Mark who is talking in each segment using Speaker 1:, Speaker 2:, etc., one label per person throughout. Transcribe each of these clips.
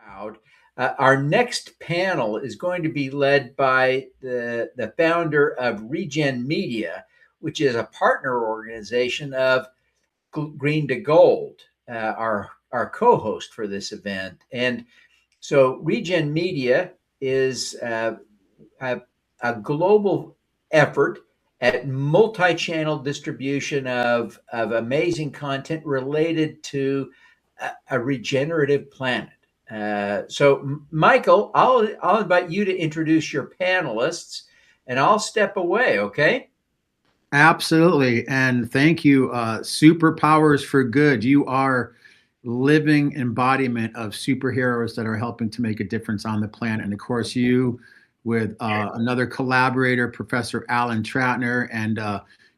Speaker 1: Crowd. Our next panel is going to be led by the founder of Regen Media, which is a partner organization of Green to Gold, our co-host for this event. And so Regen Media is a, a global effort at multi-channel distribution of amazing content related to a regenerative planet. So, Michael, I'll invite you to introduce your panelists, and I'll step away. Okay.
Speaker 2: Absolutely. And thank you. Superpowers for Good. You are living embodiment of superheroes that are helping to make a difference on the planet. And of course, you with another collaborator, Professor Alan Tratner, and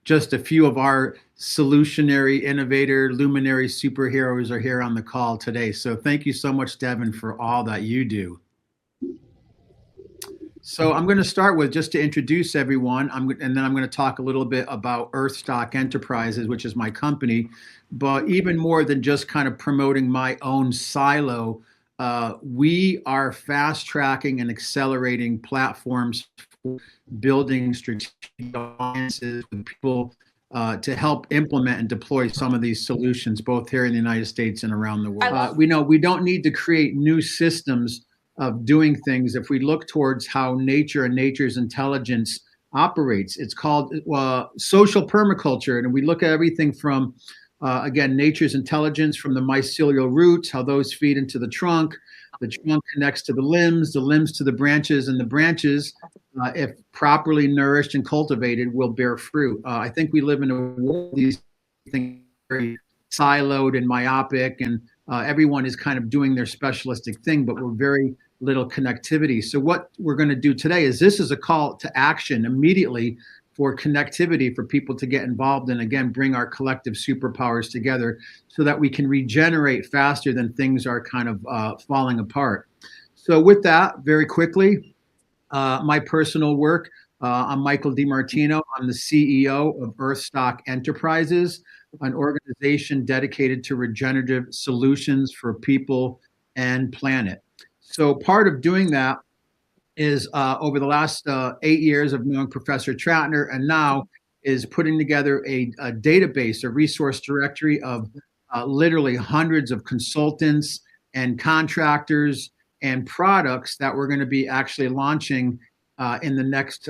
Speaker 2: just a few of our solutionary, innovator, luminary superheroes are here on the call today. So thank you so much, Devin, for all that you do. So I'm going to start with just to introduce everyone, and then I'm going to talk a little bit about Earthstock Enterprises, which is my company. But even more than just kind of promoting my own silo, we are fast tracking and accelerating platforms for building strategic alliances with people to help implement and deploy some of these solutions, both here in the United States and around the world. We know we don't need to create new systems of doing things. If we look towards how nature and nature's intelligence operates, it's called social permaculture. And we look at everything from, again, nature's intelligence from the mycelial roots, how those feed into the trunk connects to the limbs to the branches, and the branches, if properly nourished and cultivated, will bear fruit. I think we live in a world these things very siloed and myopic, and everyone is kind of doing their specialistic thing, but we're very little connectivity. So what we're going to do today is this is a call to action immediately for connectivity for people to get involved and again bring our collective superpowers together so that we can regenerate faster than things are kind of falling apart. So with that, very quickly, my personal work, I'm Michael DiMartino. I'm the CEO of Earthstock Enterprises, an organization dedicated to regenerative solutions for people and planet. So part of doing that is over the last 8 years of knowing Professor Tratner, and now is putting together a database, a resource directory of literally hundreds of consultants and contractors and products that we're going to be actually launching in the next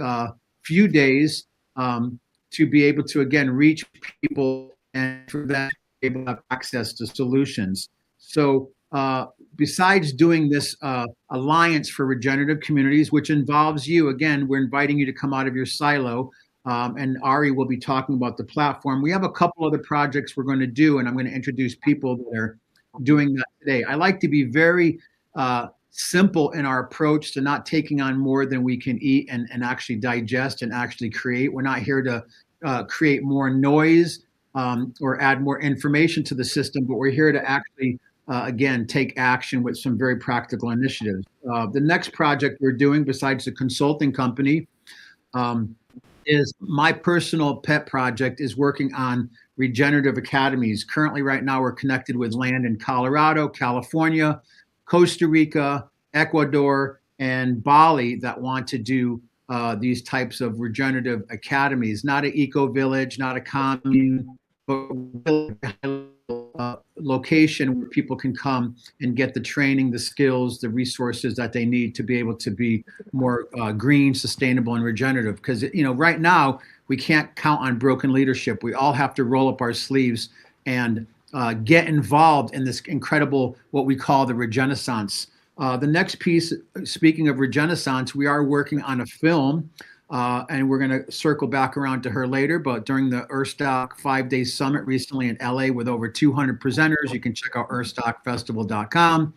Speaker 2: few days to be able to, again, reach people and for them to be able to have access to solutions. So besides doing this Alliance for Regenerative Communities, which involves you, again, we're inviting you to come out of your silo, and Aari will be talking about the platform. We have a couple other projects we're going to do, and I'm going to introduce people that are doing that today. I like to be very simple in our approach to not taking on more than we can eat and actually digest and actually create. We're not here to create more noise or add more information to the system, but we're here to actually again, take action with some very practical initiatives. The next project we're doing, besides the consulting company, is my personal pet project is working on regenerative academies. Currently, right now, we're connected with land in Colorado, California, Costa Rica, Ecuador, and Bali that want to do these types of regenerative academies. Not an eco-village, not a commune, but location where people can come and get the training, the skills, the resources that they need to be able to be more green, sustainable, and regenerative. Because right now we can't count on broken leadership. We all have to roll up our sleeves and get involved in this incredible what we call the Regenaissance. The next piece, speaking of Regenaissance, we are working on a film. And we're going to circle back around to her later. But during the Earthstock 5-day summit recently in LA with over 200 presenters, you can check out earthstockfestival.com.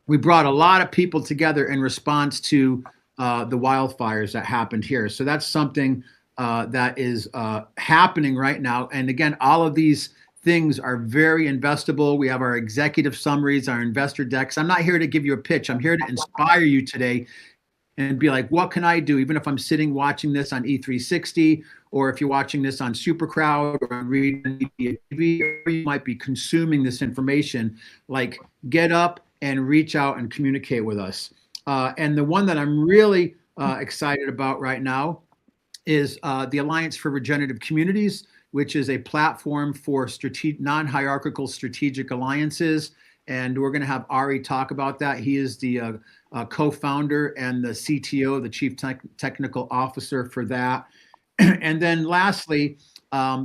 Speaker 2: We brought a lot of people together in response to the wildfires that happened here. So that's something that is happening right now. And again, all of these things are very investable. We have our executive summaries, our investor decks. I'm not here to give you a pitch. I'm here to inspire you today and be like, what can I do? Even if I'm sitting watching this on E360, or if you're watching this on SuperCrowd or on reading TV, or you might be consuming this information, like get up and reach out and communicate with us. And the one that I'm really excited about right now is the Alliance for Regenerative Communities, which is a platform for non-hierarchical strategic alliances. And we're going to have Aari talk about that. He is the co-founder and the CTO, the Chief Technical Officer for that. And then lastly,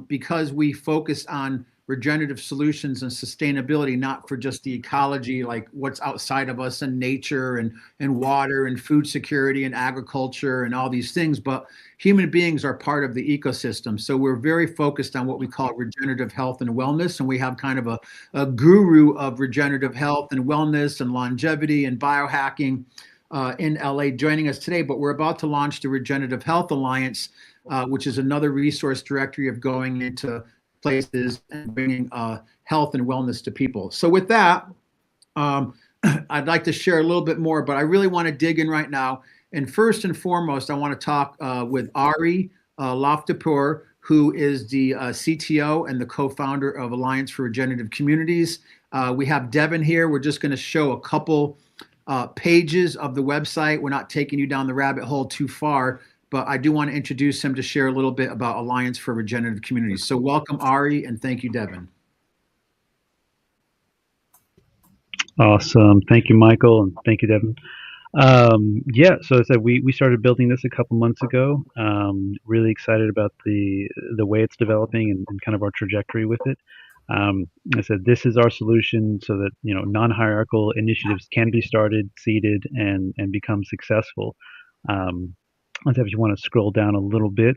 Speaker 2: because we focus on regenerative solutions and sustainability, not for just the ecology, like what's outside of us and nature and water and food security and agriculture and all these things, but human beings are part of the ecosystem. So we're very focused on what we call regenerative health and wellness. And we have kind of a guru of regenerative health and wellness and longevity and biohacking in LA joining us today. But we're about to launch the Regenerative Health Alliance, which is another resource directory of going into places and bringing health and wellness to people. So with that, I'd like to share a little bit more, but I really want to dig in right now. And first and foremost, I want to talk with Aari Loftipour, who is the CTO and the co-founder of Alliance for Regenerative Communities. We have Devin here. We're just going to show a couple pages of the website. We're not taking you down the rabbit hole too far, but I do want to introduce him to share a little bit about Alliance for Regenerative Communities. So welcome, Aari, and thank you, Devin.
Speaker 3: Awesome. Thank you, Michael, and thank you, Devin. Yeah, so as I said, we started building this a couple months ago. Really excited about the way it's developing and kind of our trajectory with it. I said this is our solution so that non-hierarchical initiatives can be started, seeded, and become successful. If you want to scroll down a little bit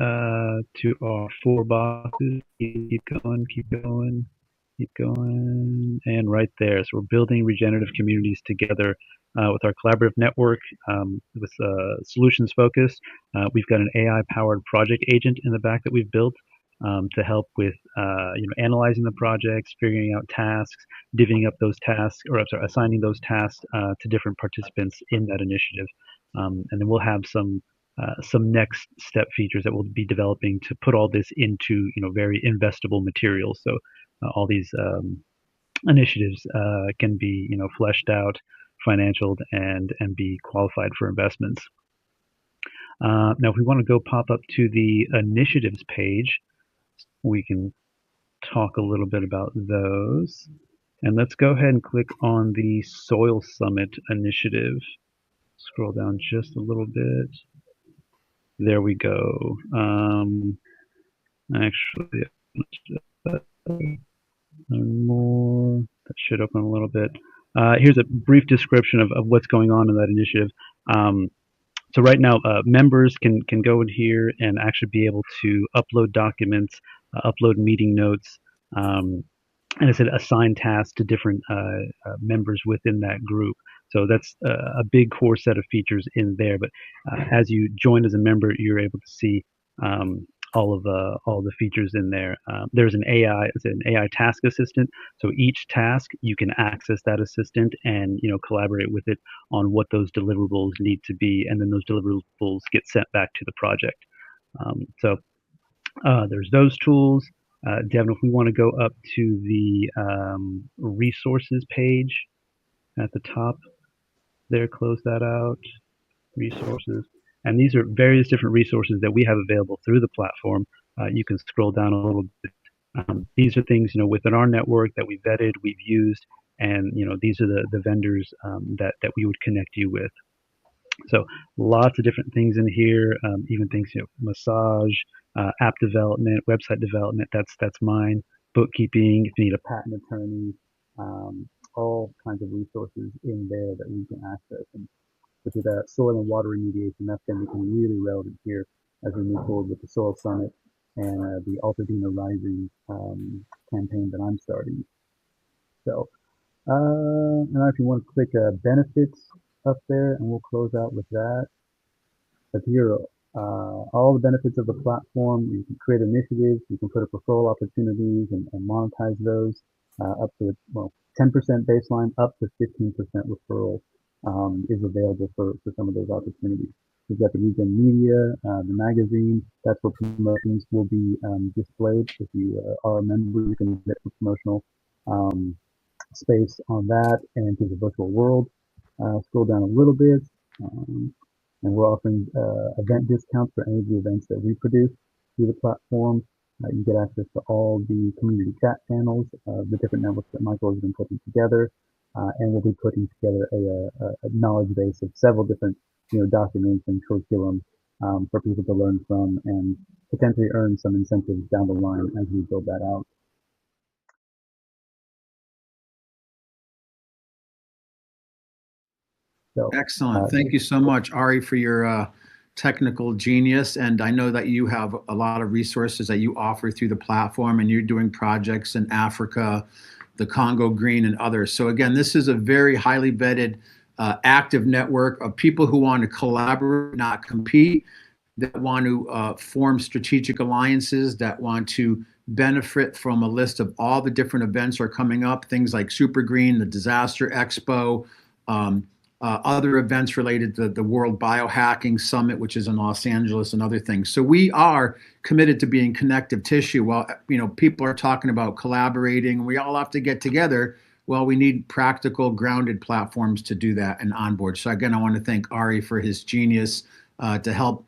Speaker 3: to our 4 boxes, keep going, and right there. So we're building regenerative communities together with our collaborative network with solutions focus. We've got an AI-powered project agent in the back that we've built to help with analyzing the projects, figuring out tasks, divvying up those tasks, or assigning those tasks to different participants in that initiative. And then we'll have some next step features that we'll be developing to put all this into very investable materials. So all these initiatives can be fleshed out, financialed, and be qualified for investments. Now, if we want to go pop up to the initiatives page, we can talk a little bit about those. And let's go ahead and click on the Soil Summit initiative. Scroll down just a little bit. There we go. Actually, more. That should open a little bit. Here's a brief description of what's going on in that initiative. So right now, members can go in here and actually be able to upload documents, upload meeting notes, and I said assign tasks to different members within that group. So that's a big core set of features in there. But as you join as a member, you're able to see all of the features in there. There's an AI task assistant. So each task you can access that assistant and collaborate with it on what those deliverables need to be, and then those deliverables get sent back to the project. So there's those tools. Devin, if we want to go up to the resources page at the top there, close that out. Resources. And these are various different resources that we have available through the platform. You can scroll down a little bit. These are things within our network that we vetted, we've used, and these are the vendors that we would connect you with. So lots of different things in here, even things massage, app development, website development. That's mine. Bookkeeping, if you need a patent attorney, all kinds of resources in there that we can access. And which is soil and water remediation. That's going to become really relevant here as we move forward with the Soil Summit and the Altadena Rising campaign that I'm starting. So, now if you want to click benefits up there, and we'll close out with that. But here, all the benefits of the platform. You can create initiatives, you can put up referral opportunities and monetize those up to 10% baseline, up to 15% referral. Is available for some of those opportunities. We've got the Regen Media, the magazine. That's where promotions will be displayed. If you are a member, you can get for promotional space on that and through the virtual world. Scroll down a little bit, and we're offering event discounts for any of the events that we produce through the platform. You get access to all the community chat channels, the different networks that Michael has been putting together, and we'll be putting together a knowledge base of several different, documents and curriculum for people to learn from and potentially earn some incentives down the line as we build that out. So,
Speaker 2: Excellent. Thank you so much, Aari, for your technical genius. And I know that you have a lot of resources that you offer through the platform, and you're doing projects in Africa, the Congo Green, and others. So again, this is a very highly vetted, active network of people who want to collaborate, not compete, that want to form strategic alliances, that want to benefit from a list of all the different events that are coming up, things like Super Green, the Disaster Expo, other events related to the World Biohacking Summit, which is in Los Angeles, and other things. So we are committed to being connective tissue. While people are talking about collaborating, we all have to get together. Well, we need practical, grounded platforms to do that and onboard. So again, I want to thank Aari for his genius to help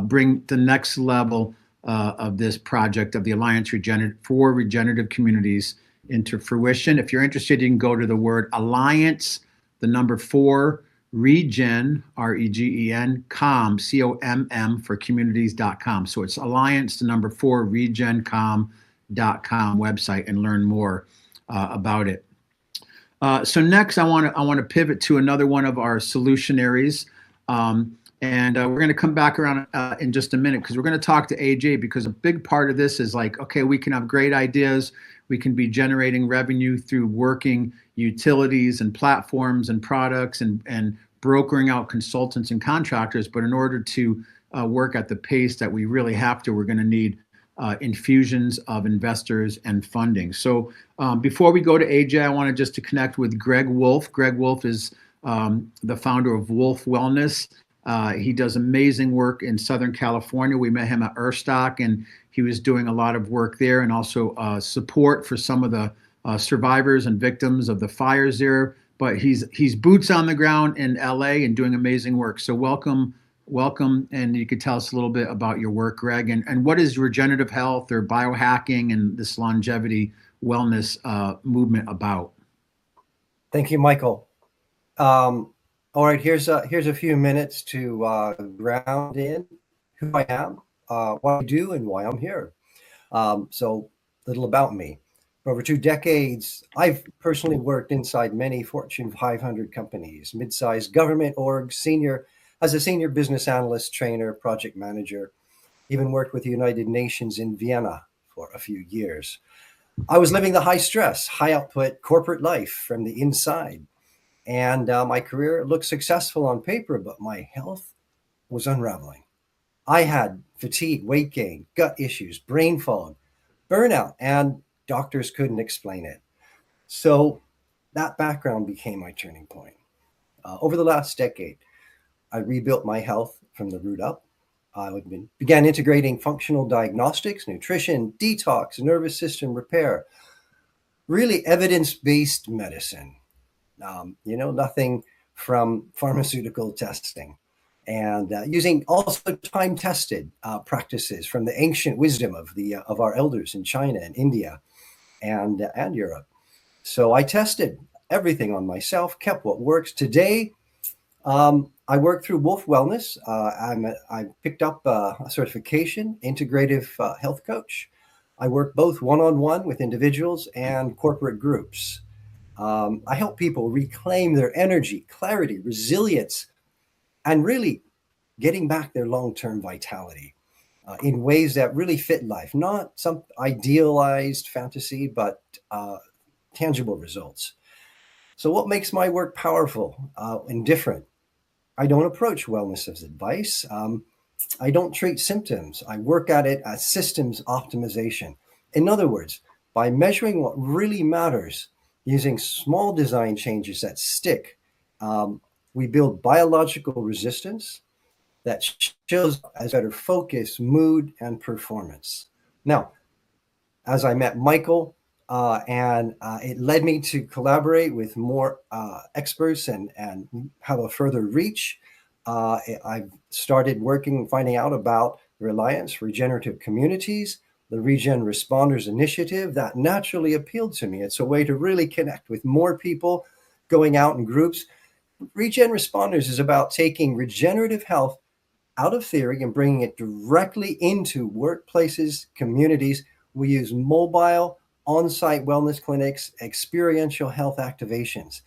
Speaker 2: bring the next level of this project of the Alliance for Regenerative Communities into fruition. If you're interested, you can go to the word Alliance, the number 4, Regen, Regen, com, COMM for communities.com. So it's Alliance, the number 4, regencom.com website, and learn more about it. So next, I want to pivot to another one of our solutionaries. And we're going to come back around in just a minute, because we're going to talk to AJ, because a big part of this is like, okay, we can have great ideas. We can be generating revenue through working utilities and platforms and products and brokering out consultants and contractors. But in order to work at the pace that we really have to, we're going to need infusions of investors and funding. So before we go to AJ, I wanted just to connect with Greg Wolfe. Greg Wolfe is the founder of Wolfe Wellness. He does amazing work in Southern California. We met him at Earthstock, and he was doing a lot of work there, and also support for some of the survivors and victims of the fires there. But he's boots on the ground in LA and doing amazing work. So welcome, and you could tell us a little bit about your work, Greg, and what is regenerative health or biohacking and this longevity wellness movement about?
Speaker 4: Thank you, Michael. All right, here's a few minutes to ground in who I am, what I do, and why I'm here. So, little about me. For over 2 decades, I've personally worked inside many Fortune 500 companies, mid-sized government orgs, as a senior business analyst, trainer, project manager, even worked with the United Nations in Vienna for a few years. I was living the high stress, high output corporate life from the inside. And my career looked successful on paper, but my health was unraveling. I had fatigue, weight gain, gut issues, brain fog, burnout, and doctors couldn't explain it. So that background became my turning point. Over the last decade, I rebuilt my health from the root up. I began integrating functional diagnostics, nutrition, detox, nervous system repair, really evidence-based medicine. Nothing from pharmaceutical testing, and using also time-tested practices from the ancient wisdom of our elders in China and India and Europe. So I tested everything on myself, kept what works. Today, I work through Wolfe Wellness. I picked up a certification, integrative health coach. I work both one-on-one with individuals and corporate groups. I help people reclaim their energy, clarity, resilience, and really getting back their long-term vitality in ways that really fit life, not some idealized fantasy, but tangible results. So what makes my work powerful and different? I don't approach wellness as advice. I don't treat symptoms. I work at it as systems optimization. In other words, by measuring what really matters, using small design changes that stick, we build biological resistance that shows as better focus, mood, and performance. Now, as I met Michael, and it led me to collaborate with more experts and have a further reach. I've started finding out about the Reliance Regenerative Communities, the Regen Responders Initiative. That naturally appealed to me. It's a way to really connect with more people, going out in groups. Regen Responders is about taking regenerative health out of theory and bringing it directly into workplaces, communities. We use mobile, on-site wellness clinics, experiential health activations.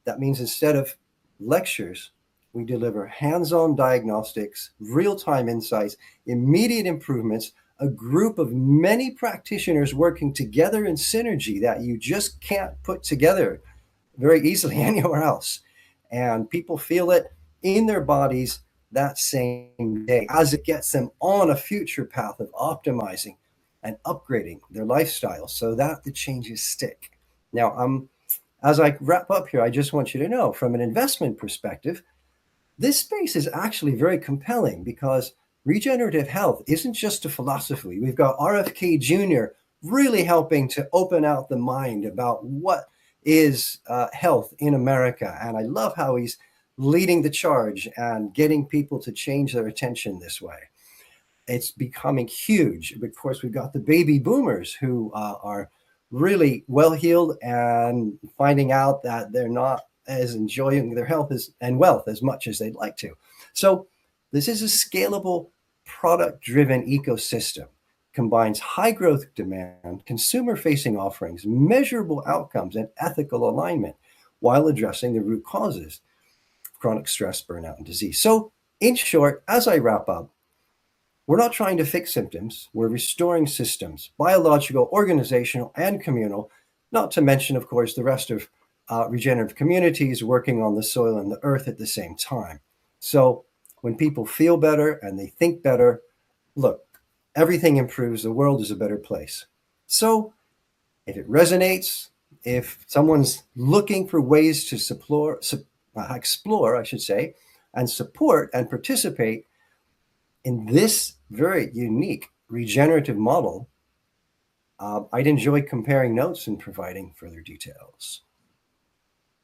Speaker 4: That means instead of lectures, we deliver hands-on diagnostics, real-time insights, immediate improvements, a group of many practitioners working together in synergy that you just can't put together very easily anywhere else. And people feel it in their bodies that same day as it gets them on a future path of optimizing and upgrading their lifestyle so that the changes stick. Now, as I wrap up here, I just want you to know from an investment perspective, this space is actually very compelling because regenerative health isn't just a philosophy. We've got RFK Jr. really helping to open out the mind about what is health in America. And I love how he's leading the charge and getting people to change their attention this way. It's becoming huge. Of course, we've got the baby boomers who are really well-heeled and finding out that they're not as enjoying their health and wealth as much as they'd like to. So this is a scalable, product-driven ecosystem. Combines high growth demand, consumer-facing offerings, measurable outcomes, and ethical alignment while addressing the root causes of chronic stress, burnout, and disease. So in short, as I wrap up, we're not trying to fix symptoms. We're restoring systems, biological, organizational, and communal, not to mention, of course, the rest of regenerative communities working on the soil and the earth at the same time. So when people feel better and they think better, look, everything improves. The world is a better place. So if it resonates, if someone's looking for ways to explore, I should say, and support and participate in this very unique regenerative model, I'd enjoy comparing notes and providing further details.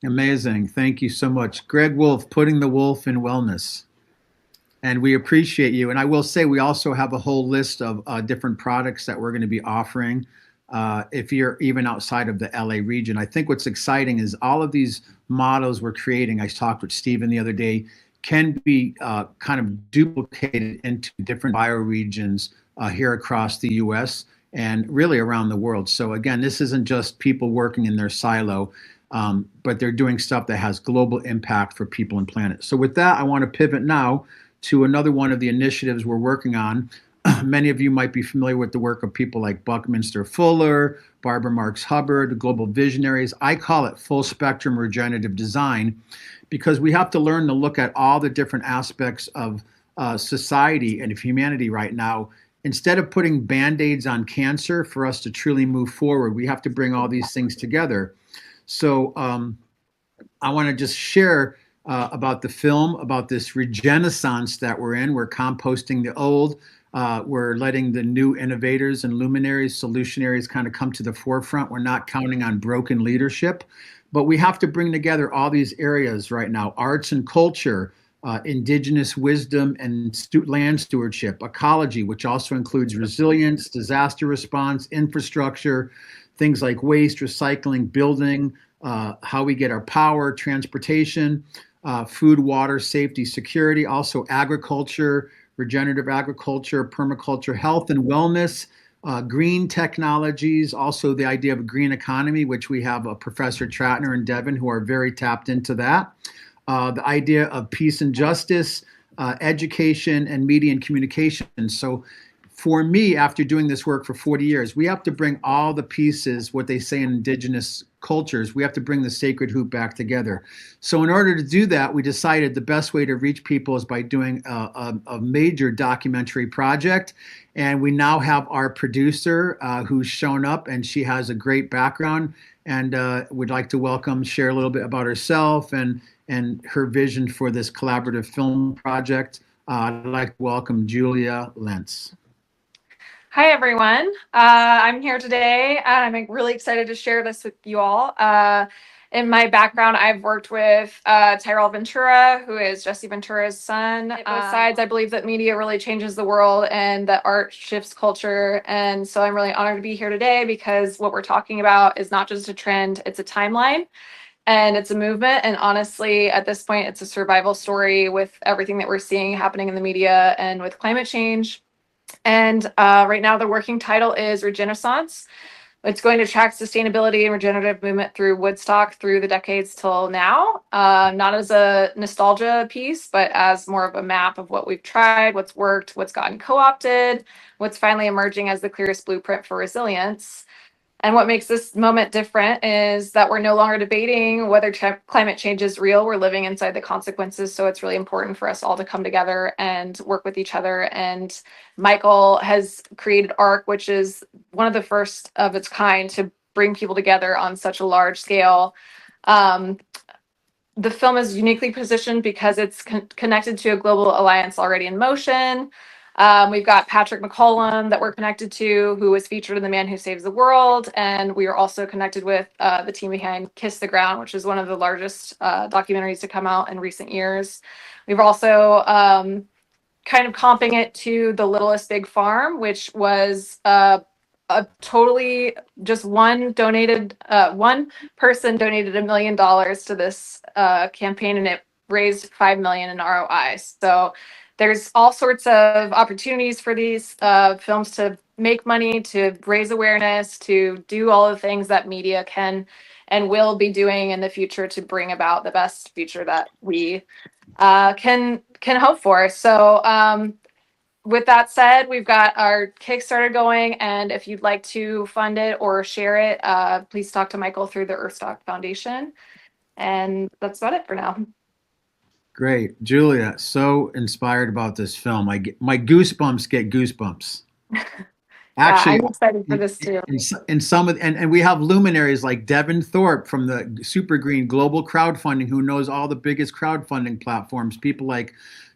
Speaker 2: Amazing. Thank you so much. Greg Wolfe, putting the wolf in wellness. And we appreciate you. And I will say we also have a whole list of different products that we're going to be offering if you're even outside of the LA region. I think what's exciting is all of these models we're creating, I talked with Stephen the other day, can be kind of duplicated into different bioregions here across the US and really around the world. So again, this isn't just people working in their silo, but they're doing stuff that has global impact for people and planet. So with that, I want to pivot now to another one of the initiatives we're working on. Many of you might be familiar with the work of people like Buckminster Fuller, Barbara Marx Hubbard, global visionaries. I call it full spectrum regenerative design because we have to learn to look at all the different aspects of society and of humanity right now. Instead of putting Band-Aids on cancer for us to truly move forward, we have to bring all these things together. So I want to just share about the film, about this regenaissance that we're in. We're composting the old. We're letting the new innovators and luminaries, solutionaries kind of come to the forefront. We're not counting on broken leadership, but we have to bring together all these areas right now: arts and culture, indigenous wisdom and land stewardship, ecology, which also includes resilience, disaster response, infrastructure, things like waste, recycling, building, how we get our power, transportation, food, water, safety, security, also agriculture, regenerative agriculture, permaculture, health and wellness, green technologies, also the idea of a green economy, which we have Professor Tratner and Devin who are very tapped into that. The idea of peace and justice, education, and media and communication. So for me, after doing this work for 40 years, we have to bring all the pieces, what they say in indigenous cultures, we have to bring the sacred hoop back together. So in order to do that, we decided the best way to reach people is by doing a major documentary project. And we now have our producer who's shown up, and she has a great background, and would like to share a little bit about herself and her vision for this collaborative film project. I'd like to welcome Julia Lentz.
Speaker 5: Hi, everyone. I'm here today, and I'm really excited to share this with you all. In my background, I've worked with Tyrell Ventura, who is Jesse Ventura's son. Both sides, I believe that media really changes the world and that art shifts culture. And so I'm really honored to be here today because what we're talking about is not just a trend, it's a timeline. And it's a movement. And honestly, at this point, it's a survival story with everything that we're seeing happening in the media and with climate change. And right now, the working title is Regenaissance. It's going to track sustainability and regenerative movement through Woodstock through the decades till now, not as a nostalgia piece, but as more of a map of what we've tried, what's worked, what's gotten co-opted, what's finally emerging as the clearest blueprint for resilience. And what makes this moment different is that we're no longer debating whether climate change is real. We're living inside the consequences. So it's really important for us all to come together and work with each other. And Michael has created ARC, which is one of the first of its kind to bring people together on such a large scale. The film is uniquely positioned because it's connected to a global alliance already in motion. We've got Patrick McCollum that we're connected to, who was featured in The Man Who Saves the World. And we are also connected with the team behind Kiss the Ground, which is one of the largest documentaries to come out in recent years. We've also kind of comping it to The Littlest Big Farm, which was a totally just one person donated $1 million to this campaign, and it raised $5 million in ROI. So there's all sorts of opportunities for these films to make money, to raise awareness, to do all the things that media can and will be doing in the future to bring about the best future that we can hope for. So with that said, we've got our Kickstarter going, and if you'd like to fund it or share it, please talk to Michael through the Earthstock Foundation. And that's about it for now.
Speaker 2: Great. Julia, so inspired about this film. My goosebumps get goosebumps. Actually,
Speaker 5: I'm excited for this too.
Speaker 2: In some of and we have luminaries like Devin Thorpe from the Super Green Global Crowdfunding, who knows all the biggest crowdfunding platforms. People like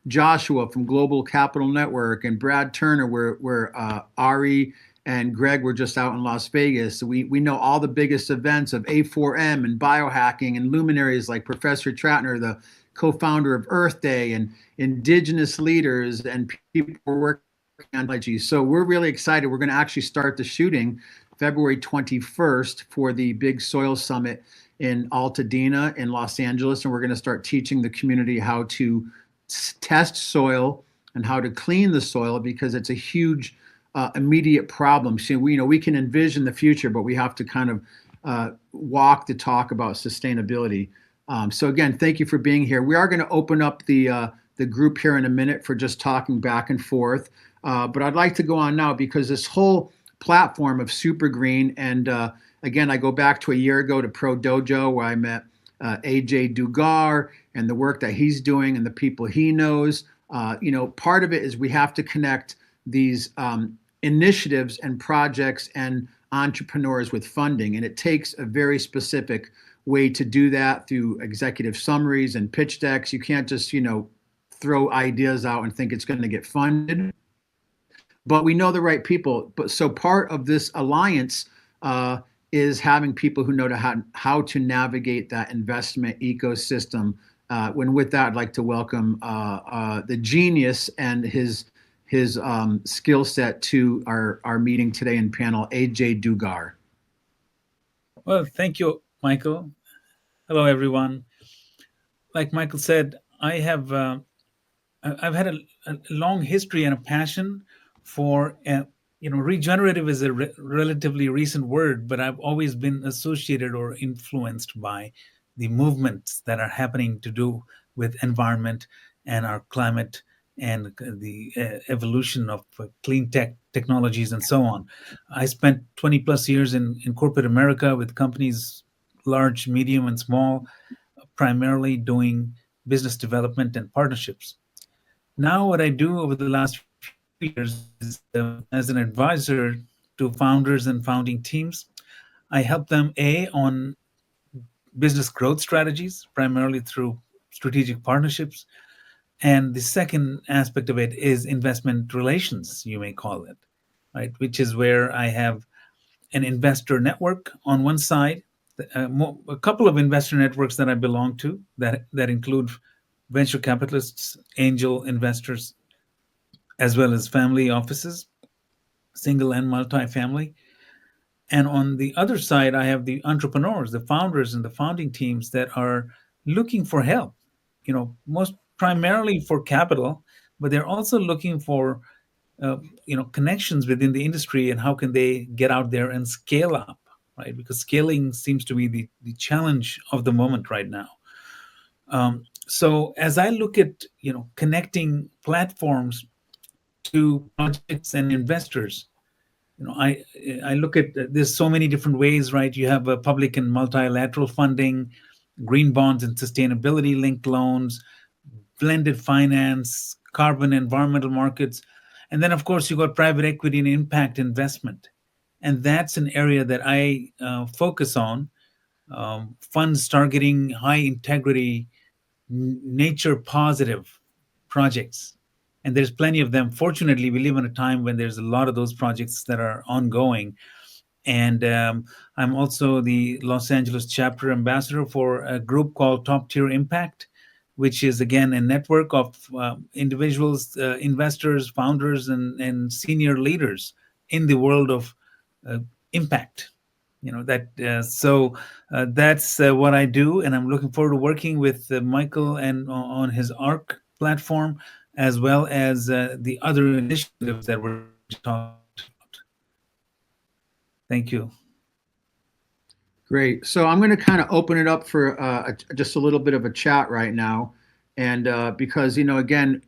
Speaker 2: Joshua from Global Capital Network and Brad Turner, where Aari and Greg were just out in Las Vegas. So we know all the biggest events of A4M and biohacking, and luminaries like Professor Tratner, the co-founder of Earth Day, and indigenous leaders and people who are working on technology. So we're really excited. We're going to actually start the shooting February 21st for the big soil summit in Altadena in Los Angeles. And we're going to start teaching the community how to test soil and how to clean the soil, because it's a huge immediate problem. So we can envision the future, but we have to kind of walk the talk about sustainability. So again, thank you for being here. We are going to open up the group here in a minute for just talking back and forth. But I'd like to go on now, because this whole platform of Super Green, and again, I go back to a year ago to Pro Dojo, where I met Ajay Dugar and the work that he's doing and the people he knows. Part of it is we have to connect these initiatives and projects and entrepreneurs with funding, and it takes a very specific way to do that through executive summaries and pitch decks. You can't just throw ideas out and think it's going to get funded. But we know the right people. But so part of this alliance is having people who know how to navigate that investment ecosystem. When with that, I'd like to welcome the genius and his skill set to our meeting today in panel, Ajay Dugar.
Speaker 6: Well, thank you, Michael. Hello, everyone. Like Michael said, I've had a long history and a passion for, regenerative is a relatively recent word, but I've always been associated or influenced by the movements that are happening to do with environment and our climate and the evolution of clean technologies and so on. I spent 20 plus years in corporate America with companies, large, medium, and small, primarily doing business development and partnerships. Now, what I do over the last few years is as an advisor to founders and founding teams, I help them on business growth strategies, primarily through strategic partnerships. And the second aspect of it is investment relations, you may call it. right? Which is where I have an investor network on one side, a couple of investor networks that I belong to that include venture capitalists, angel investors, as well as family offices, single and multi-family. And on the other side, I have the entrepreneurs, the founders, and the founding teams that are looking for help. Most primarily for capital, but they're also looking for connections within the industry and how can they get out there and scale up, right? Because scaling seems to be the challenge of the moment right now. So as I look at connecting platforms to projects and investors, I look at there's so many different ways, right? You have public and multilateral funding, green bonds and sustainability linked loans, blended finance, carbon environmental markets. And then, of course, you got private equity and impact investment. And that's an area that I focus on. Funds targeting high integrity, nature positive projects. And there's plenty of them. Fortunately, we live in a time when there's a lot of those projects that are ongoing. And I'm also the Los Angeles chapter ambassador for a group called Top Tier Impact, which is, again, a network of individuals, investors, founders, and senior leaders in the world of impact. That's what I do, and I'm looking forward to working with Michael and on his ARC platform, as well as the other initiatives that we're talking about. Thank you.
Speaker 2: Great. So I'm going to kind of open it up for just a little bit of a chat right now. And because, again,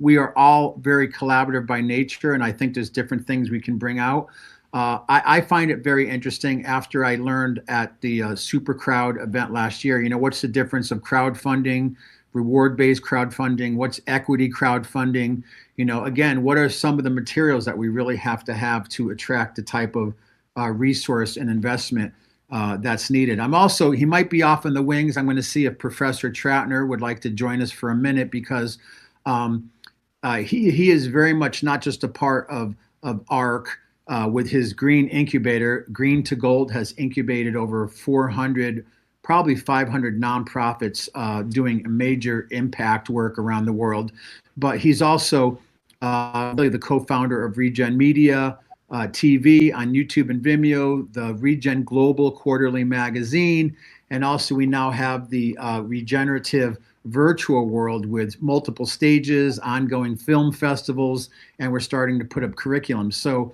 Speaker 2: we are all very collaborative by nature, and I think there's different things we can bring out. I find it very interesting after I learned at the Super Crowd event last year, what's the difference of crowdfunding, reward-based crowdfunding, what's equity crowdfunding, again, what are some of the materials that we really have to attract the type of resource and investment that's needed. He might be off in the wings. I'm going to see if Professor Troutner would like to join us for a minute, because he is very much not just a part of ARC with his green incubator. Green to Gold has incubated over 400, probably 500 nonprofits doing major impact work around the world. But he's also really the co-founder of Regen Media, TV on YouTube and Vimeo, the Regen Global Quarterly Magazine, and also we now have the regenerative virtual world with multiple stages, ongoing film festivals, and we're starting to put up curriculum. So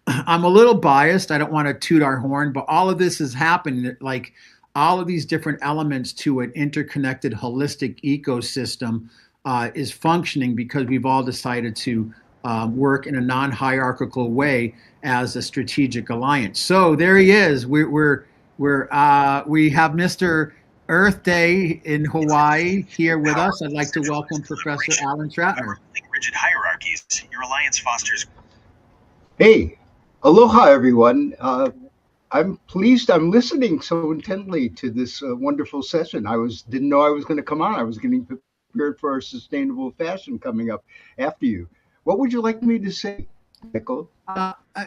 Speaker 2: I'm a little biased. I don't want to toot our horn, but all of this is happening, like all of these different elements to an interconnected, holistic ecosystem is functioning because we've all decided to work in a non-hierarchical way as a strategic alliance. So there he is. We have Mr. Earth Day in Hawaii here with us. I'd like to welcome Professor Alan Troutner.
Speaker 7: Rigid hierarchies. Your alliance fosters.
Speaker 8: Hey, aloha, everyone. I'm pleased. I'm listening so intently to this wonderful session. Didn't know I was going to come on. I was getting prepared for our sustainable fashion coming up after you. What would you like me to say, Michael?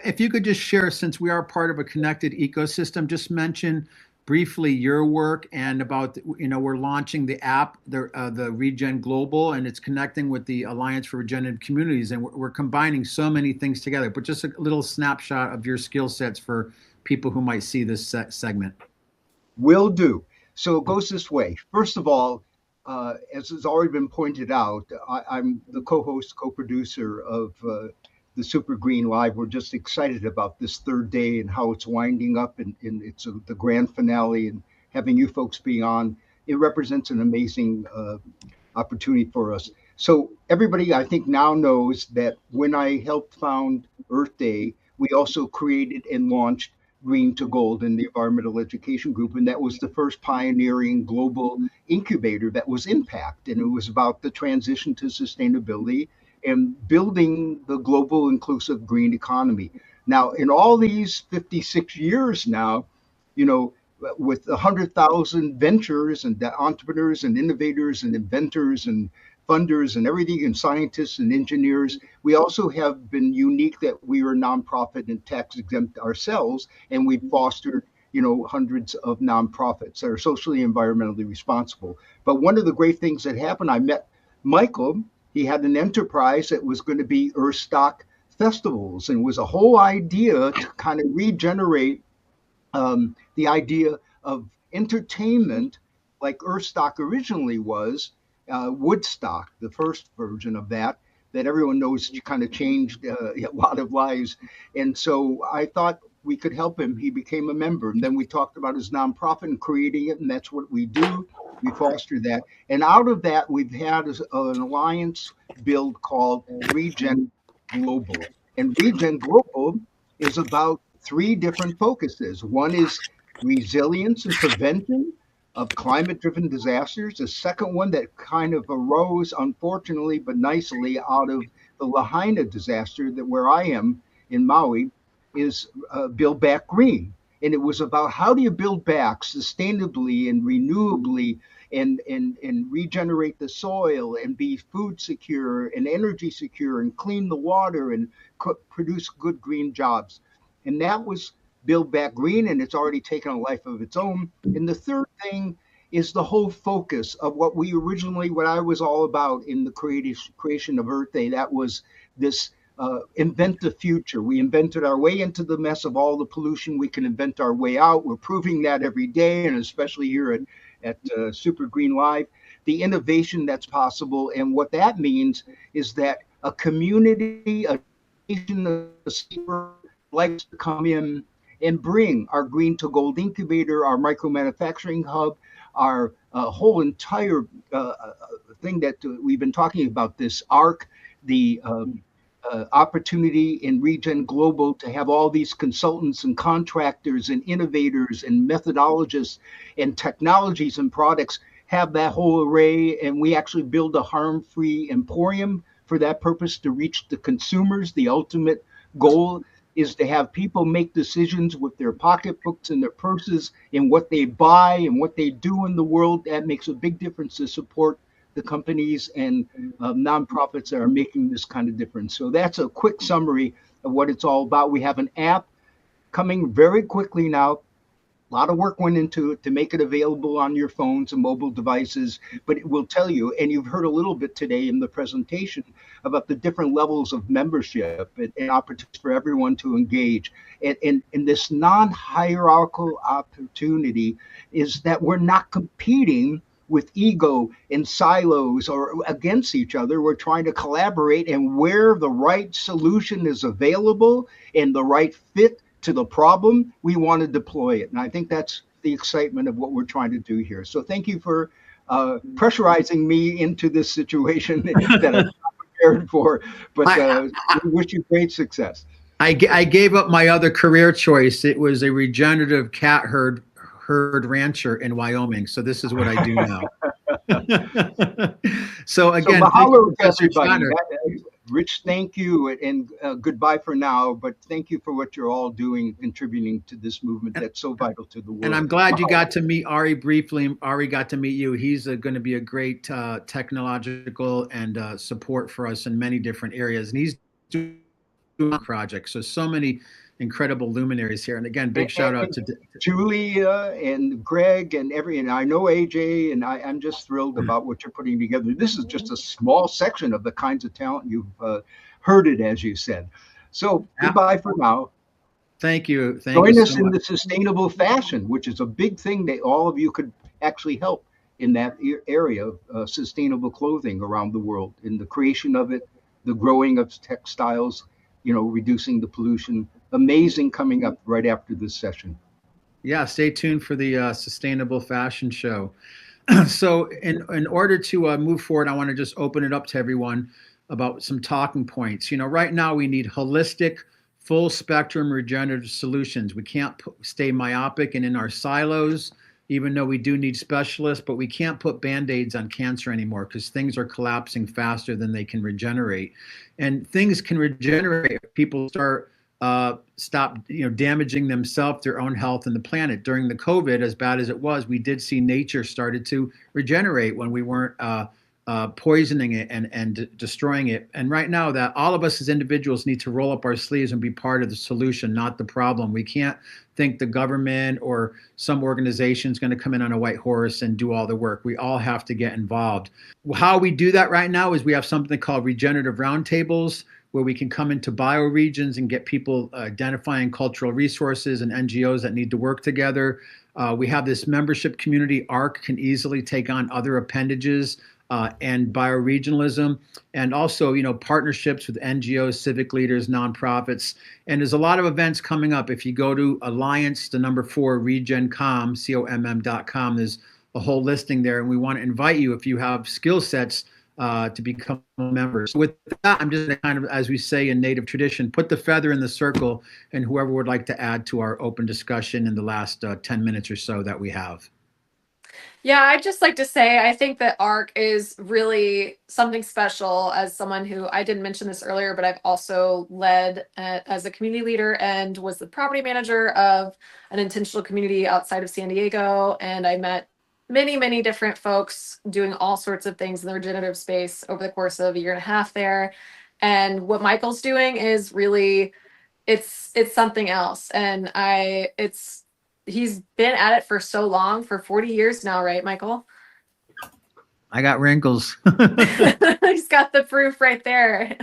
Speaker 2: If you could just share, since we are part of a connected ecosystem, just mention briefly your work and about, we're launching the app, the Regen Global, and it's connecting with the Alliance for Regenerative Communities, and we're combining so many things together. But just a little snapshot of your skill sets for people who might see this segment.
Speaker 8: Will do. So it goes this way. First of all, as has already been pointed out, I'm the co-host, co-producer of the Super Green Live. We're just excited about this third day and how it's winding up, and it's the grand finale, and having you folks be on. It represents an amazing opportunity for us. So everybody, I think, now knows that when I helped found Earth Day, we also created and launched Green to Gold in the Environmental Education Group, and that was the first pioneering global incubator that was impact, and it was about the transition to sustainability and building the global inclusive green economy. Now, in all these 56 years now, with 100,000 ventures and entrepreneurs and innovators and inventors and funders and everything, and scientists and engineers. We also have been unique that we are nonprofit and tax exempt ourselves, and we've fostered, hundreds of nonprofits that are socially and environmentally responsible. But one of the great things that happened, I met Michael. He had an enterprise that was going to be Earthstock festivals, and it was a whole idea to kind of regenerate the idea of entertainment like Earthstock originally was, Woodstock, the first version of that everyone knows kind of changed a lot of lives. And so I thought we could help him. He became a member. And then we talked about his nonprofit and creating it, and that's what we do. We foster that. And out of that, we've had an alliance build called Regen Global. And Regen Global is about 3 different focuses. One is resilience and prevention of climate-driven disasters. The second one that kind of arose, unfortunately, but nicely out of the Lahaina disaster that where I am in Maui is Build Back Green. And it was about how do you build back sustainably and renewably and regenerate the soil and be food secure and energy secure and clean the water and produce good green jobs. And that was Build Back Green, and it's already taken a life of its own. And the third thing is the whole focus of what I was all about in the creation of Earth Day. That was this invent the future. We invented our way into the mess of all the pollution. We can invent our way out. We're proving that every day, and especially here at Super Green Live, the innovation that's possible. And what that means is that a community, a nation, a state likes to come in and bring our Green to Gold incubator, our micro manufacturing hub, our whole entire thing that we've been talking about, this ARC, the opportunity in Regen Global to have all these consultants and contractors and innovators and methodologists and technologies and products have that whole array. And we actually build a harm-free emporium for that purpose to reach the consumers. The ultimate goal is to have people make decisions with their pocketbooks and their purses and what they buy and what they do in the world. That makes a big difference to support the companies and nonprofits that are making this kind of difference. So that's a quick summary of what it's all about. We have an app coming very quickly now. A lot of work went into it to make it available on your phones and mobile devices, but it will tell you, and you've heard a little bit today in the presentation about the different levels of membership and opportunities for everyone to engage. And this non-hierarchical opportunity is that we're not competing with ego and silos or against each other. We're trying to collaborate, and where the right solution is available and the right fit to the problem, we want to deploy it. And I think that's the excitement of what we're trying to do here. So thank you for pressurizing me into this situation that I'm not prepared for, but we wish you great success.
Speaker 2: I gave up my other career choice. It was a regenerative cat herd rancher in Wyoming. So this is what I do now. So again,
Speaker 8: mahalo to everybody. Rich, thank you, and goodbye for now. But thank you for what you're all doing, contributing to this movement that's so vital to the world.
Speaker 2: And I'm glad you got to meet Aari briefly. Aari got to meet you. He's going to be a great technological and support for us in many different areas. And he's doing projects. So many incredible luminaries here. And again, big shout out to
Speaker 8: Julia and Greg and I know AJ, and I'm just thrilled about what you're putting together. This is just a small section of the kinds of talent you've herded, as you said. So goodbye for now.
Speaker 2: Thank you.
Speaker 8: Join us in the sustainable fashion, which is a big thing that all of you could actually help in that area of sustainable clothing around the world, in the creation of it, the growing of textiles, reducing the pollution. Amazing coming up right after this session.
Speaker 2: Yeah, stay tuned for the Sustainable Fashion Show. So in order to move forward, I want to just open it up to everyone about some talking points. Right now we need holistic, full spectrum regenerative solutions. We can't stay myopic and in our silos, even though we do need specialists, but we can't put Band-Aids on cancer anymore because things are collapsing faster than they can regenerate. And things can regenerate if people stop damaging themselves, their own health, and the planet. During the COVID, as bad as it was, we did see nature started to regenerate when we weren't poisoning it and destroying it. And right now, that all of us as individuals need to roll up our sleeves and be part of the solution, not the problem. We can't think the government or some organization is going to come in on a white horse and do all the work. We all have to get involved. How we do that right now is we have something called regenerative roundtables, where we can come into bioregions and get people identifying cultural resources and NGOs that need to work together. We have this membership community. ARC can easily take on other appendages and bioregionalism, and also, partnerships with NGOs, civic leaders, nonprofits. And there's a lot of events coming up. If you go to Alliance, the number 4, Regencom, COMM.com, there's a whole listing there. And we want to invite you, if you have skill sets, to become members. So with that, I'm just going to kind of, as we say in native tradition, put the feather in the circle, and whoever would like to add to our open discussion in the last 10 minutes or so that we have.
Speaker 5: Yeah, I'd just like to say, I think that ARC is really something special. As someone who, I didn't mention this earlier, but I've also led as a community leader and was the property manager of an intentional community outside of San Diego. And I met many, many different folks doing all sorts of things in the regenerative space over the course of a year and a half there. And what Michael's doing is really, it's something else. And he's been at it for so long, for 40 years now, right, Michael?
Speaker 2: I got wrinkles.
Speaker 5: He's got the proof right there.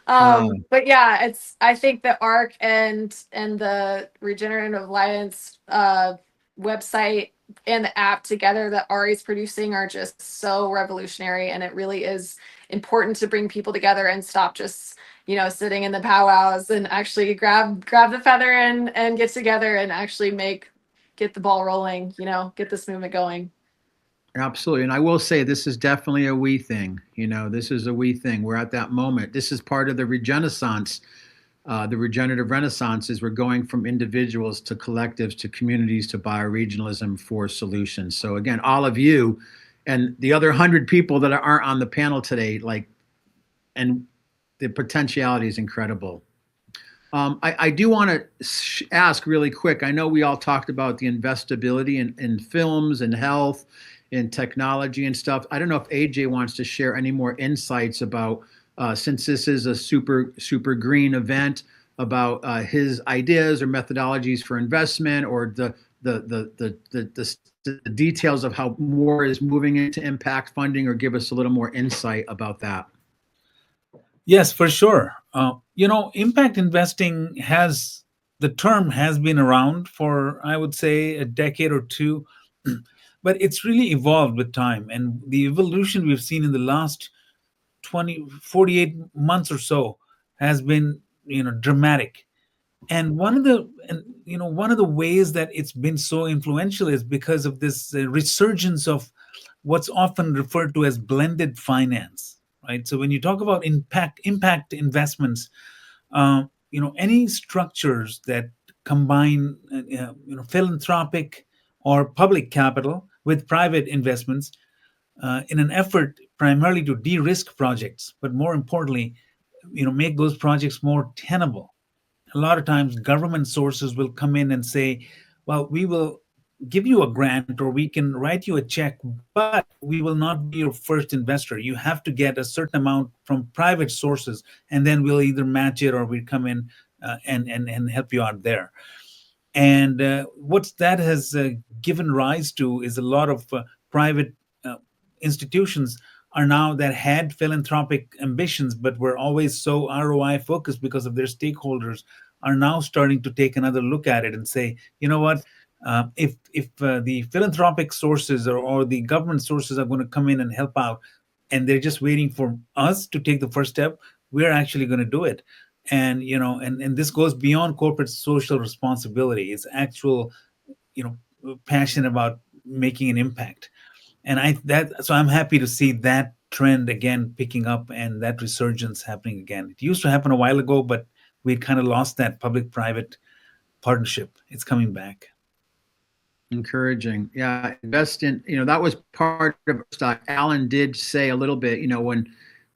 Speaker 5: But yeah, I think the ARC and the Regenerative Alliance website and the app together that Aari's producing are just so revolutionary, and it really is important to bring people together and stop just sitting in the powwows, and actually grab the feather and get together and actually get the ball rolling, get this movement going.
Speaker 2: Absolutely. And I will say, this is definitely a we thing. This is a we thing. We're at that moment. This is part of the regenaissance. The regenerative renaissance is we're going from individuals to collectives to communities to bioregionalism for solutions. So again, all of you and the other 100 people that aren't on the panel today, and the potentiality is incredible. I do want to ask really quick. I know we all talked about the investability in films and health and technology and stuff. I don't know if AJ wants to share any more insights about, since this is a super green event, about his ideas or methodologies for investment, or the details of how more is moving into impact funding, or give us a little more insight about that.
Speaker 6: Yes, for sure. Impact investing the term has been around for, I would say, a decade or two, but it's really evolved with time. And the evolution we've seen in the last 48 months or so has been, dramatic. And one of the ways that it's been so influential is because of this resurgence of what's often referred to as blended finance. Right. So when you talk about impact investments, any structures that combine, philanthropic or public capital with private investments in an effort primarily to de-risk projects, but more importantly, make those projects more tenable. A lot of times, government sources will come in and say, "Well, we will give you a grant, or we can write you a check, but we will not be your first investor. You have to get a certain amount from private sources, and then we'll either match it or we come in and help you out there." And what that has given rise to is a lot of private institutions that had philanthropic ambitions, but were always so ROI focused because of their stakeholders, are now starting to take another look at it and say, you know what? If the philanthropic sources or the government sources are going to come in and help out, and they're just waiting for us to take the first step, we're actually going to do it. And and this goes beyond corporate social responsibility. It's actual, passion about making an impact. And so I'm happy to see that trend again picking up, and that resurgence happening again. It used to happen a while ago, but we kind of lost that public-private partnership. It's coming back.
Speaker 2: Encouraging. Yeah, invest in, that was part of Earthstock. Alan did say a little bit, when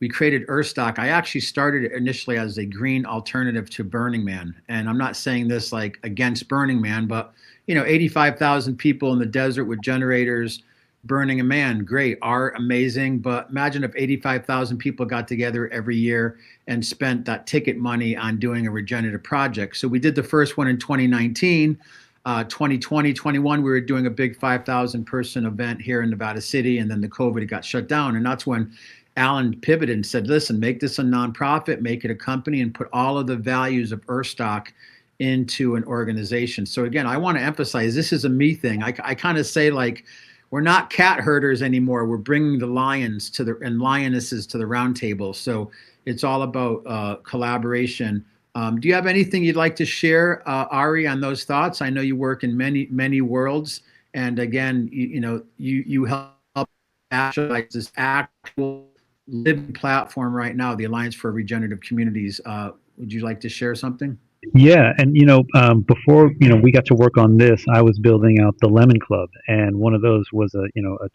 Speaker 2: we created Earthstock, I actually started it initially as a green alternative to Burning Man. And I'm not saying this against Burning Man, but 85,000 people in the desert with generators Burning a Man, great. Art, amazing. But imagine if 85,000 people got together every year and spent that ticket money on doing a regenerative project. So we did the first one in 2019. 2020, 21, we were doing a big 5,000 person event here in Nevada City, and then the COVID got shut down. And that's when Alan pivoted and said, listen, make this a nonprofit, make it a company, and put all of the values of Earthstock into an organization. So again, I want to emphasize this is a me thing. I kind of say, like, we're not cat herders anymore. We're bringing the lions to the and lionesses to the round table. So it's all about collaboration. Do you have anything you'd like to share, Aari, on those thoughts? I know you work in many worlds, and again, you help actualize this actual living platform right now, the Alliance for Regenerative Communities. Would you like to share something?
Speaker 3: Yeah, and before we got to work on this, I was building out the Lemon Club, and one of those was a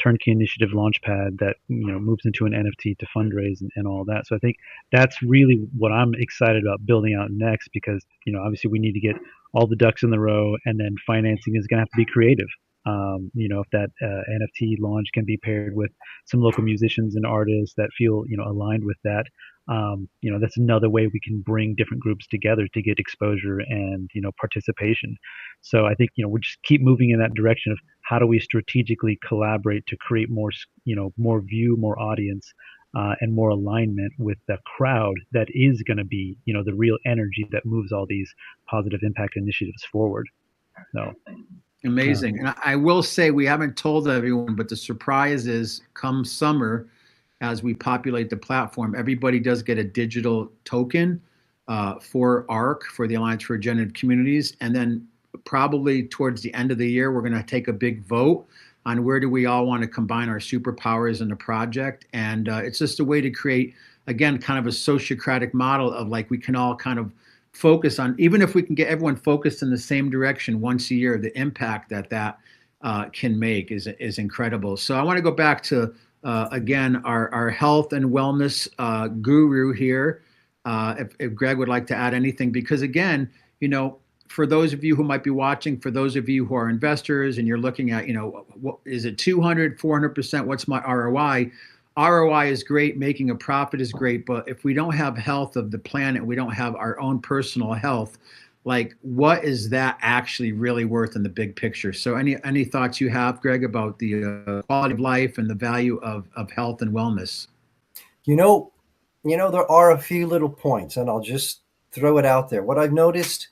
Speaker 3: turnkey initiative launchpad that moves into an NFT to fundraise and all that. So I think that's really what I'm excited about building out next, because obviously we need to get all the ducks in the row, and then financing is going to have to be creative. If that NFT launch can be paired with some local musicians and artists that feel aligned with that. That's another way we can bring different groups together to get exposure and participation. So I think we just keep moving in that direction of how do we strategically collaborate to create more more view, more audience, and more alignment with the crowd that is going to be the real energy that moves all these positive impact initiatives forward. So
Speaker 2: amazing. And I will say, we haven't told everyone, but the surprise is come summer, as we populate the platform, everybody does get a digital token for ARC, for the Alliance for Regenerative Communities. And then probably towards the end of the year, we're going to take a big vote on where do we all want to combine our superpowers in the project. And it's just a way to create, again, kind of a sociocratic model of, like, we can all kind of focus on, even if we can get everyone focused in the same direction once a year, the impact that can make is incredible. So I want to go back to again, our health and wellness guru here. If Greg would like to add anything, because again, for those of you who might be watching, for those of you who are investors and you're looking at, what is it, 200, 400%? What's my ROI? ROI is great. Making a profit is great. But if we don't have health of the planet, we don't have our own personal health, like, what is that actually really worth in the big picture? So any thoughts you have, Greg, about the quality of life and the value of health and wellness?
Speaker 4: There are a few little points, and I'll just throw it out there. What I've noticed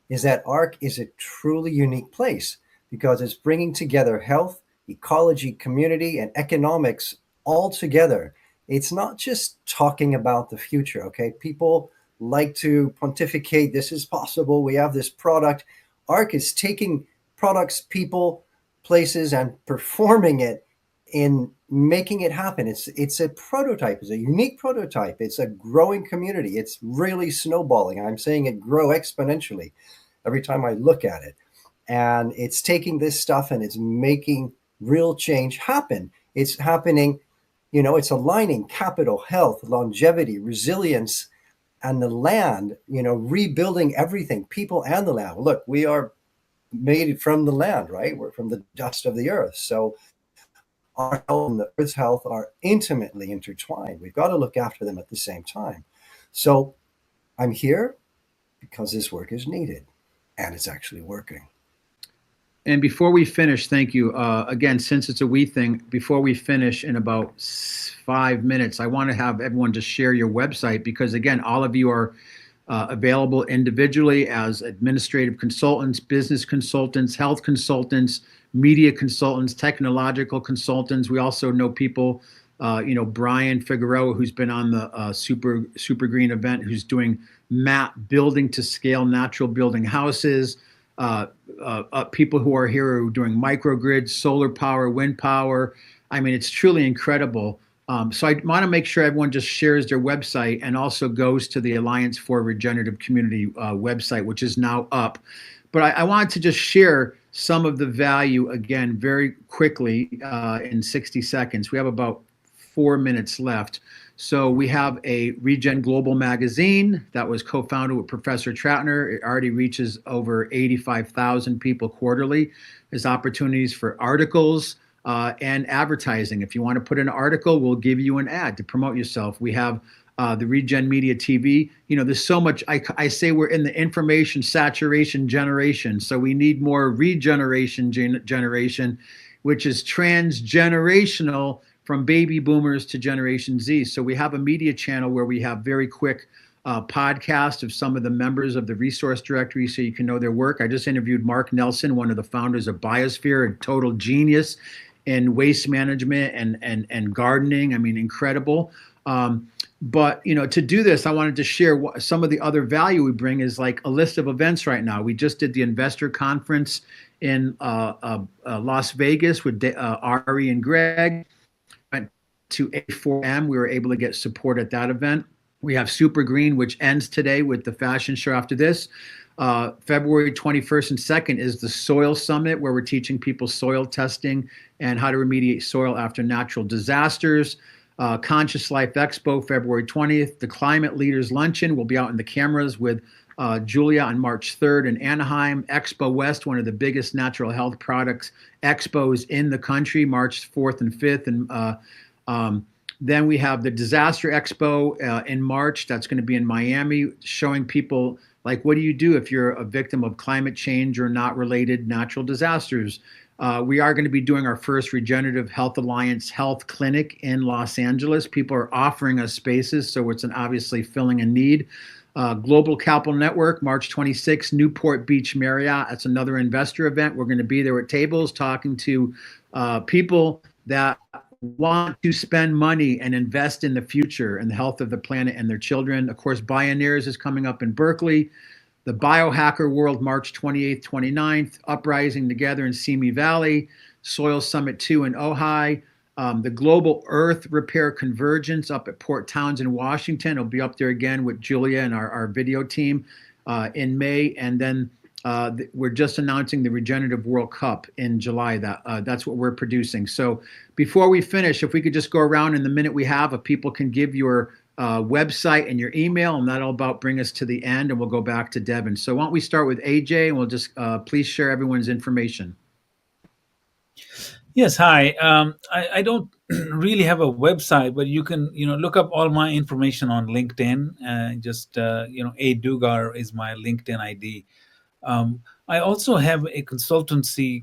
Speaker 4: is that ARC is a truly unique place because it's bringing together health, ecology, community, and economics all together. It's not just talking about the future, okay? People like to pontificate, this is possible, we have this product. ARC is taking products, people, places, and performing it in making it happen. It's a prototype, it's a unique prototype, it's a growing community, it's really snowballing. I'm saying it grow exponentially every time I look at it. And it's taking this stuff and it's making real change happen. It's happening, it's aligning capital, health, longevity, resilience, and the land, rebuilding everything, people and the land. Look, we are made from the land, right? We're from the dust of the earth. So our health and the earth's health are intimately intertwined. We've got to look after them at the same time. So I'm here because this work is needed, and it's actually working.
Speaker 2: And before we finish, thank you. Again, since it's a we thing, before we finish in about 5 minutes, I want to have everyone just share your website, because again, all of you are available individually as administrative consultants, business consultants, health consultants, media consultants, technological consultants. We also know people, Brian Figueroa, who's been on the Super Green event, who's doing map building to scale natural building houses. People who are here who are doing microgrids, solar power, wind power. I mean, it's truly incredible. So I want to make sure everyone just shares their website and also goes to the Alliance for Regenerative Community website, which is now up. But I wanted to just share some of the value again very quickly in 60 seconds. We have about 4 minutes left. So we have a Regen Global magazine that was co-founded with Professor Troutner. It already reaches over 85,000 people quarterly. There's opportunities for articles and advertising. If you want to put an article, we'll give you an ad to promote yourself. We have the Regen Media TV. There's so much. I say we're in the information saturation generation, so we need more regeneration generation, which is transgenerational from baby boomers to Generation Z. So we have a media channel where we have very quick podcast of some of the members of the resource directory so you can know their work. I just interviewed Mark Nelson, one of the founders of Biosphere, a total genius in waste management and gardening. I mean, incredible. But to do this, I wanted to share some of the other value we bring is like a list of events right now. We just did the investor conference in Las Vegas with Aari and Greg. Went to A4M. We were able to get support at that event. We have Super Green, which ends today with the fashion show after this. February 21st and 2nd is the Soil Summit, where we're teaching people soil testing and how to remediate soil after natural disasters. Conscious Life Expo, February 20th. The Climate Leaders Luncheon will be out in the cameras with Julia on March 3rd in Anaheim. Expo West, one of the biggest natural health products expos in the country, March 4th and 5th. And then we have the Disaster Expo in March. That's going to be in Miami, showing people like, what do you do if you're a victim of climate change or not related natural disasters? We are going to be doing our first Regenerative Health Alliance Health Clinic in Los Angeles. People are offering us spaces, so it's obviously filling a need. Global Capital Network, March 26th, Newport Beach Marriott. That's another investor event. We're going to be there at tables talking to people that want to spend money and invest in the future and the health of the planet and their children. Of course, Bioneers is coming up in Berkeley. The Biohacker World, March 28th, 29th. Uprising Together in Simi Valley. Soil Summit 2 in Ojai. The Global Earth Repair Convergence up at Port Townsend, Washington. It'll be up there again with Julia and our video team in May. And then we're just announcing the Regenerative World Cup in July. That's what we're producing. So before we finish, if we could just go around in the minute we have, if people can give your website and your email, and that'll about bring us to the end, and we'll go back to Devin. So why don't we start with AJ, and we'll just please share everyone's information.
Speaker 6: Yes, hi. I don't really have a website, but you can look up all my information on LinkedIn. Ajay Dugar is my LinkedIn ID. I also have a consultancy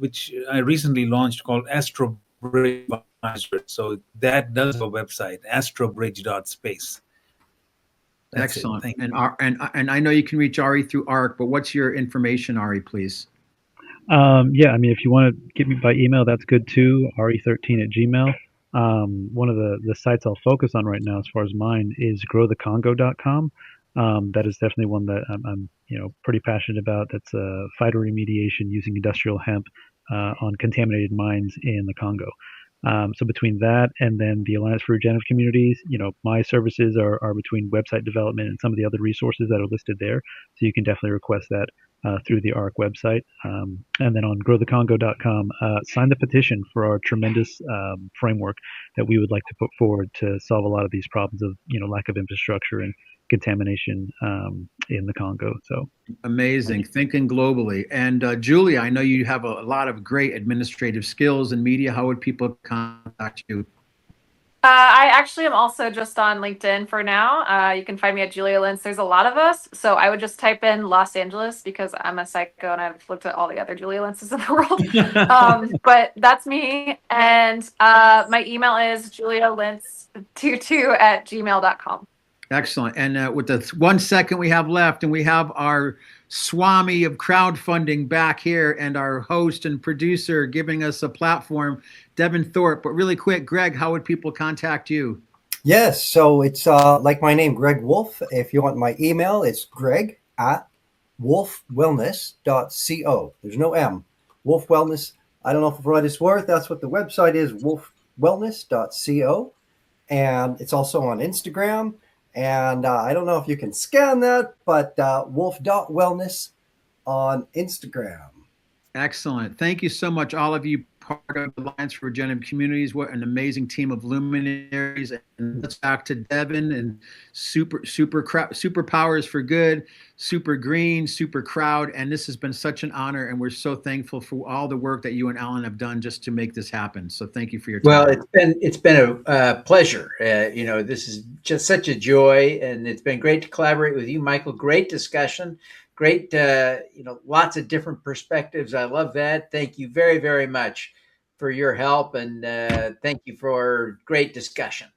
Speaker 6: which I recently launched called Astro Bridge Advisor. So that does have a website, astrobridge.space.
Speaker 2: Excellent. And I know you can reach Aari through ARC, but what's your information, Aari, please?
Speaker 3: Yeah, I mean, if you want to get me by email, that's good too, Aari13@gmail. One of the sites I'll focus on right now as far as mine is growthecongo.com. That is definitely one that I'm pretty passionate about. That's phytoremediation using industrial hemp on contaminated mines in the Congo. So between that and then the Alliance for Regen Communities, my services are between website development and some of the other resources that are listed there. So you can definitely request that through the ARC website. And then on growthecongo.com, sign the petition for our tremendous framework that we would like to put forward to solve a lot of these problems of lack of infrastructure and contamination in the Congo. So
Speaker 2: amazing, thinking globally. And Julia, I know you have a lot of great administrative skills in media. How would people contact you?
Speaker 5: I actually am also just on LinkedIn for now. You can find me at Julia Lentz. There's a lot of us, so I would just type in Los Angeles because I'm a psycho and I've looked at all the other Julia Lentzes in the world. But that's me. And my email is julialentz22@gmail.com.
Speaker 2: Excellent. And with the 1 second we have left, and we have our Swami of crowdfunding back here and our host and producer giving us a platform, Devin Thorpe. But really quick, Greg, how would people contact you?
Speaker 4: Yes, so it's like my name, Greg Wolfe. If you want my email, it's greg@wolfewellness.co. There's no M. Wolf Wellness. I don't know for what it's worth. That's what the website is, wolfewellness.co. And it's also on Instagram. And I don't know if you can scan that, but wolf.wellness on Instagram.
Speaker 2: Excellent. Thank you so much, all of you, part of the Alliance for Regenerative Communities. What an amazing team of luminaries. And let's back to Devin and superpowers for good. super green, super crowd. And this has been such an honor. And we're so thankful for all the work that you and Alan have done just to make this happen. So thank you for your time.
Speaker 1: Well, it's been a pleasure. This is just such a joy, and it's been great to collaborate with you, Michael. Great discussion. Great, lots of different perspectives. I love that. Thank you very, very much for your help, and thank you for great discussion.